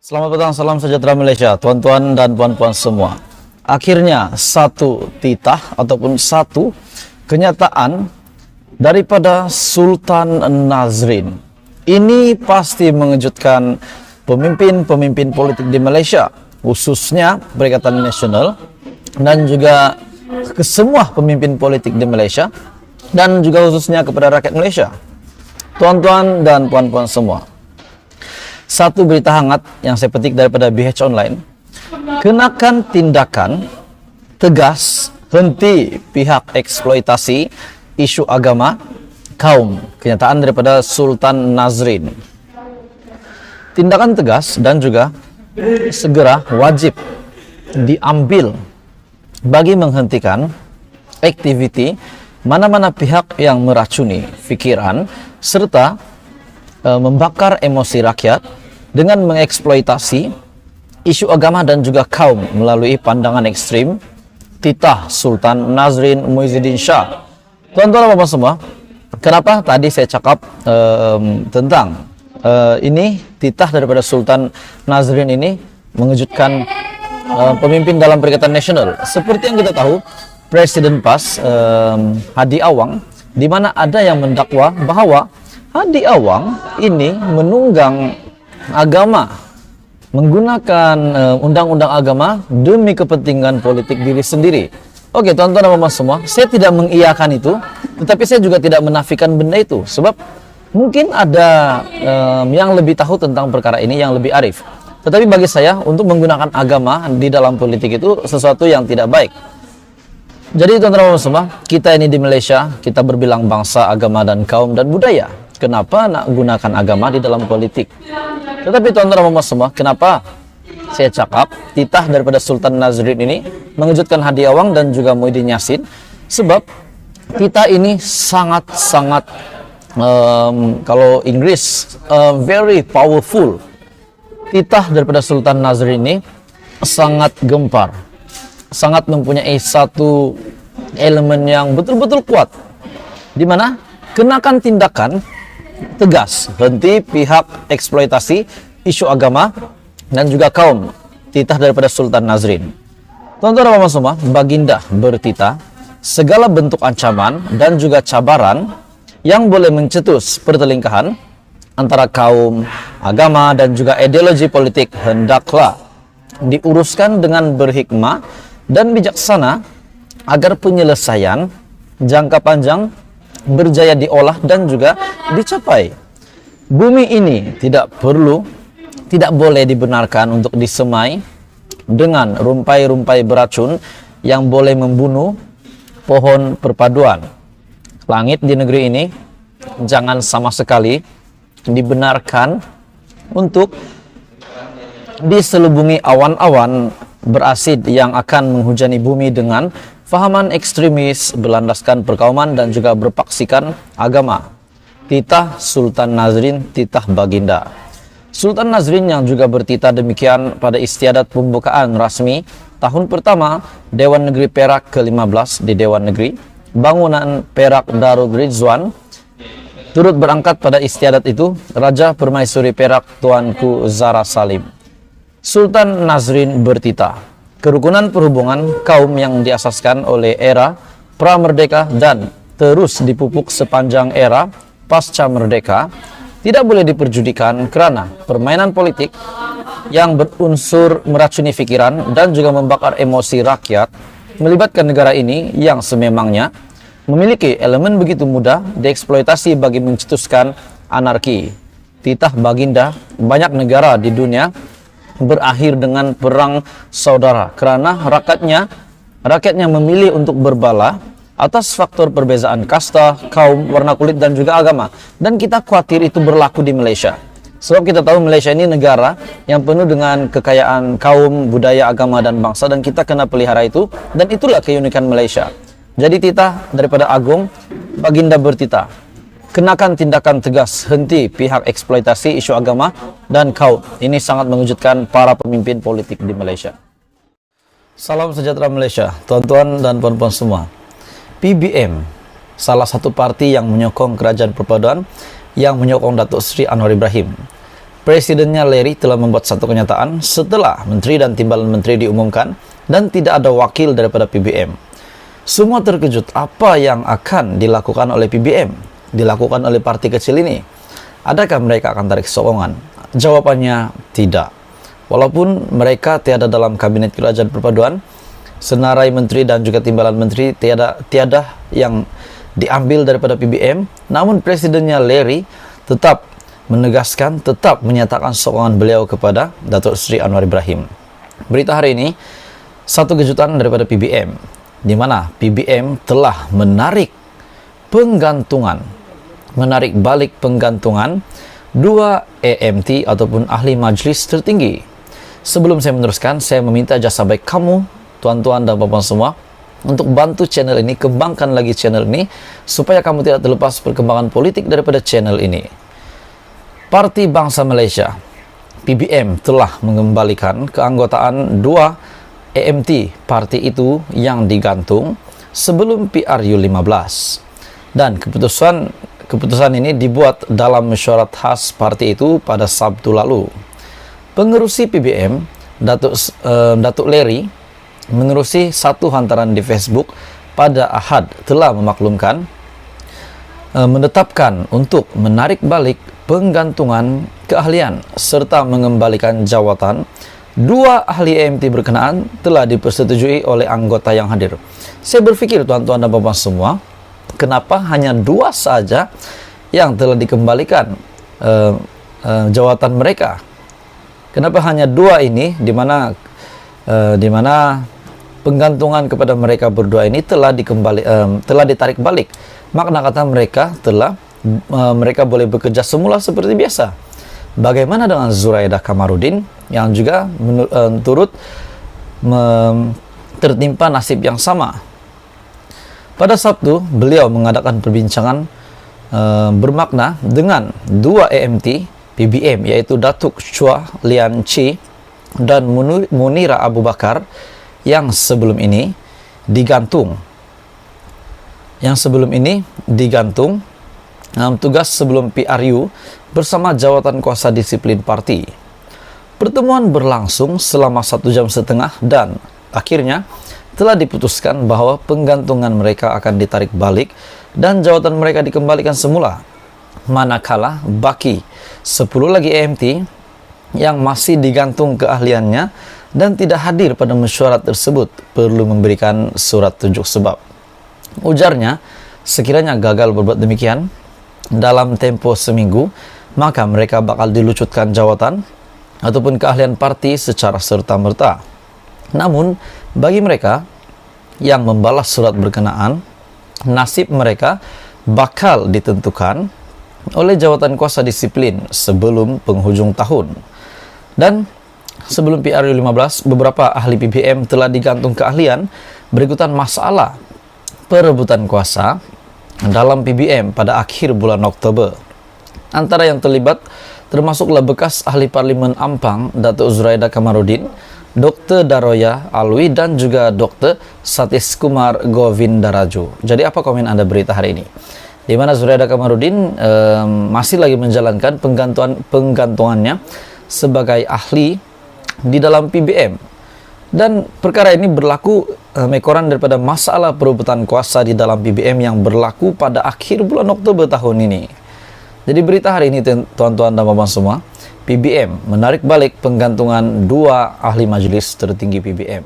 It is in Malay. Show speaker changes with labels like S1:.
S1: Selamat petang, salam sejahtera Malaysia, tuan-tuan dan puan-puan semua. Akhirnya satu titah ataupun satu kenyataan daripada Sultan Nazrin. Ini pasti mengejutkan pemimpin-pemimpin politik di Malaysia, khususnya Perikatan Nasional dan juga ke semua pemimpin politik di Malaysia dan juga khususnya kepada rakyat Malaysia. Tuan-tuan dan puan-puan semua. Satu berita hangat yang saya petik daripada BH Online. Kenakan tindakan tegas, henti pihak eksploitasi isu agama kaum. Kenyataan daripada Sultan Nazrin. Tindakan tegas dan juga segera wajib diambil bagi menghentikan aktiviti mana-mana pihak yang meracuni fikiran serta membakar emosi rakyat dengan mengeksploitasi isu agama dan juga kaum melalui pandangan ekstrim titah Sultan Nazrin Muhyiddin Shah. Tuan-tuan dan puan semua, kenapa tadi saya cakap tentang ini titah daripada Sultan Nazrin ini mengejutkan pemimpin dalam Perikatan Nasional. Seperti yang kita tahu, Presiden PAS Hadi Awang, di mana ada yang mendakwa bahwa Hadi Awang ini menunggang agama, menggunakan undang-undang agama demi kepentingan politik diri sendiri. Oke, tuan-tuan dan puan semua, saya tidak mengiyakan itu, tetapi saya juga tidak menafikan benda itu, sebab mungkin ada yang lebih tahu tentang perkara ini, yang lebih arif. Tetapi bagi saya, untuk menggunakan agama di dalam politik itu sesuatu yang tidak baik. Jadi tuan-tuan dan puan semua, kita ini di Malaysia, kita berbilang bangsa, agama, dan kaum, dan budaya. Kenapa nak gunakan agama di dalam politik? Tetapi tuan-tuan dan puan semua, kenapa saya cakap titah daripada Sultan Nazrin ini mengejutkan Hadi Awang dan juga Muhyiddin Yassin? Sebab kita ini sangat-sangat kalau Inggris very powerful. Titah daripada Sultan Nazrin ini sangat gempar, sangat mempunyai satu elemen yang betul-betul kuat, di mana kenakan tindakan tegas, henti pihak eksploitasi isu agama dan juga kaum. Titah daripada Sultan Nazrin. Tuan-tuan dan puan semua, baginda bertitah segala bentuk ancaman dan juga cabaran yang boleh mencetus pertelingkahan antara kaum, agama dan juga ideologi politik hendaklah diuruskan dengan berhikmah dan bijaksana agar penyelesaian jangka panjang berjaya diolah dan juga dicapai. Bumi ini tidak boleh dibenarkan untuk disemai dengan rumpai-rumpai beracun yang boleh membunuh pohon perpaduan. Langit di negeri ini jangan sama sekali dibenarkan untuk diselubungi awan-awan berasid yang akan menghujani bumi dengan fahaman ekstremis berlandaskan perkauman dan juga berpaksikan agama. Titah Sultan Nazrin, titah baginda. Sultan Nazrin yang juga bertitah demikian pada istiadat pembukaan rasmi tahun pertama Dewan Negeri Perak ke-15 di Dewan Negeri, bangunan Perak Darul Rizwan. Turut berangkat pada istiadat itu Raja Permaisuri Perak Tuanku Zara Salim. Sultan Nazrin bertitah kerukunan perhubungan kaum yang diasaskan oleh era pra-merdeka dan terus dipupuk sepanjang era pasca merdeka tidak boleh diperjudikan kerana permainan politik yang berunsur meracuni fikiran dan juga membakar emosi rakyat melibatkan negara ini yang sememangnya memiliki elemen begitu mudah dieksploitasi bagi mencetuskan anarki. Titah baginda, banyak negara di dunia berakhir dengan perang saudara kerana rakyatnya memilih untuk berbala atas faktor perbezaan kasta, kaum, warna kulit dan juga agama. Dan kita khawatir itu berlaku di Malaysia. Sebab kita tahu Malaysia ini negara yang penuh dengan kekayaan kaum, budaya, agama dan bangsa, dan kita kena pelihara itu, dan itulah keunikan Malaysia. Jadi titah daripada Agung, baginda bertitah kenakan tindakan tegas, henti pihak eksploitasi isu agama dan kaum. Ini sangat mengejutkan para pemimpin politik di Malaysia. Salam sejahtera Malaysia, tuan-tuan dan puan-puan semua. PBM, salah satu parti yang menyokong kerajaan perpaduan, yang menyokong Datuk Seri Anwar Ibrahim. Presidennya Larry telah membuat satu kenyataan setelah menteri dan timbalan menteri diumumkan dan tidak ada wakil daripada PBM. Semua terkejut apa yang akan dilakukan oleh PBM, dilakukan oleh parti kecil ini. Adakah mereka akan tarik sokongan? Jawabannya tidak. Walaupun mereka tiada dalam kabinet kerajaan perpaduan, senarai menteri dan juga timbalan menteri tiada yang diambil daripada PBM, namun presidennya Larry tetap menegaskan, tetap menyatakan sokongan beliau kepada Datuk Seri Anwar Ibrahim. Berita hari ini, satu kejutan daripada PBM, di mana PBM telah menarik balik penggantungan 2 AMT ataupun ahli majlis tertinggi. Sebelum saya meneruskan, saya meminta jasa baik kamu, tuan-tuan dan puan-puan semua, untuk bantu channel ini, kembangkan lagi channel ini, supaya kamu tidak terlepas perkembangan politik daripada channel ini. Parti Bangsa Malaysia, PBM, telah mengembalikan keanggotaan 2 AMT parti itu yang digantung sebelum PRU 15. Dan keputusan ini dibuat dalam mesyuarat khas parti itu pada Sabtu lalu. Pengerusi PBM, Datuk Larry, menerusi satu hantaran di Facebook pada Ahad telah menetapkan untuk menarik balik penggantungan keahlian serta mengembalikan jawatan 2 ahli AMT berkenaan telah dipersetujui oleh anggota yang hadir. Saya berfikir tuan-tuan dan puan-puan semua, kenapa hanya 2 saja yang telah dikembalikan jawatan mereka? Kenapa hanya 2 ini, di mana penggantungan kepada mereka berdua ini telah ditarik balik? Makna kata mereka boleh bekerja semula seperti biasa. Bagaimana dengan Zuraidah Kamarudin yang juga turut tertimpa nasib yang sama? Pada Sabtu, beliau mengadakan perbincangan bermakna dengan 2 AMT PBM, yaitu Datuk Chua Lian Chi dan Munira Abu Bakar yang sebelum ini digantung tugas sebelum PRU bersama jawatan kuasa disiplin parti. Pertemuan berlangsung selama 1,5 jam dan akhirnya telah diputuskan bahawa penggantungan mereka akan ditarik balik dan jawatan mereka dikembalikan semula. Manakala baki 10 lagi AMT yang masih digantung keahliannya dan tidak hadir pada mesyuarat tersebut perlu memberikan surat tunjuk sebab. Ujarnya, sekiranya gagal berbuat demikian dalam tempo seminggu, maka mereka bakal dilucutkan jawatan ataupun keahlian parti secara serta-merta. Namun, bagi mereka yang membalas surat berkenaan, nasib mereka bakal ditentukan oleh jawatan kuasa disiplin sebelum penghujung tahun. Dan sebelum PRU 15, beberapa ahli PBM telah digantung keahlian berikutan masalah perebutan kuasa dalam PBM pada akhir bulan Oktober. Antara yang terlibat termasuklah bekas ahli Parlimen Ampang Datuk Zuraidah Kamarudin, Dr. Daroya Alwi dan juga Dr. Satish Kumar Govindaraju. Jadi apa komen Anda berita hari ini? Di mana Zuraidah Kamarudin masih lagi menjalankan penggantungannya sebagai ahli di dalam PBM. Dan perkara ini berlaku ekoran daripada masalah perebutan kuasa di dalam PBM yang berlaku pada akhir bulan Oktober tahun ini. Jadi berita hari ini tuan-tuan dan puan-puan semua, PBM menarik balik penggantungan 2 ahli majelis tertinggi PBM.